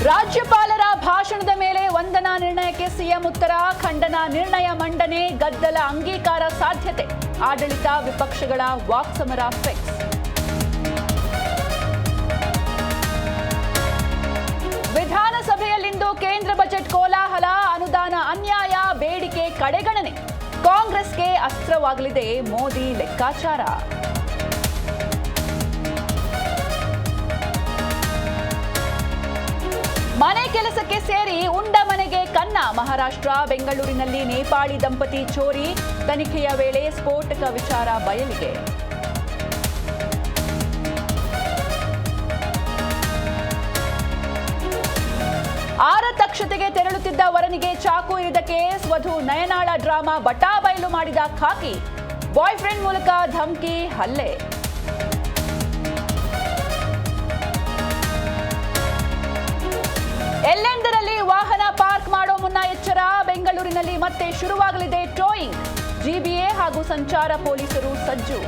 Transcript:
ರಾಜ್ಯಪಾಲರ ಭಾಷಣದ ಮೇಲೆ ವಂದನಾ ನಿರ್ಣಯಕ್ಕೆ ಸಿಎಂ ಉತ್ತರ, ಖಂಡನ ನಿರ್ಣಯ ಮಂಡನೆ, ಗದ್ದಲ ಅಂಗೀಕಾರ ಸಾಧ್ಯತೆ, ಆಡಳಿತ ವಿಪಕ್ಷಗಳ ವಾಕ್ಸಮರ ಫಿಕ್ಸ್. ವಿಧಾನಸಭೆಯಲ್ಲಿಂದು ಕೇಂದ್ರ ಬಜೆಟ್ ಕೋಲಾಹಲ, ಅನುದಾನ ಅನ್ಯಾಯ, ಬೇಡಿಕೆ ಕಡೆಗಣನೆ, ಕಾಂಗ್ರೆಸ್ಗೆ ಅಸ್ತ್ರವಾಗಲಿದೆ ಮೋದಿ ಲೆಕ್ಕಾಚಾರ. ಮನೆ ಕೆಲಸಕ್ಕೆ ಸೇರಿ ಉಂಡ ಮನೆಗೆ ಕನ್ನ, ಮಹಾರಾಷ್ಟ್ರ ಬೆಂಗಳೂರಿನಲ್ಲಿ ನೇಪಾಳಿ ದಂಪತಿ ಚೋರಿ, ತನಿಖೆಯ ವೇಳೆ ಸ್ಫೋಟಕ ವಿಚಾರ ಬಯಲಿಗೆ. ಆರತಕ್ಷತೆಗೆ ತೆರಳುತ್ತಿದ್ದ ವರನಿಗೆ ಚಾಕು ಇರಿದ ಕೇಸ್, ವಧು ನಯನಾಳ ಡ್ರಾಮಾ ಬಟಾಬಯಲು ಮಾಡಿದ ಖಾಕಿ, ಬಾಯ್ ಫ್ರೆಂಡ್ ಮೂಲಕ ಧಮಕಿ ಹಲ್ಲೆ. ಎಲ್ಲೆಂದರಲ್ಲಿ ವಾಹನ ಪಾರ್ಕ್ ಮಾಡೋ ಮುನ್ನ ಎಚ್ಚರ, ಬೆಂಗಳೂರಿನಲ್ಲಿ ಮತ್ತೆ ಶುರುವಾಗಲಿದೆ ಟೋಯಿಂಗ್, ಜಿಬಿಎ ಹಾಗೂ ಸಂಚಾರ ಪೊಲೀಸರು ಸಜ್ಜು.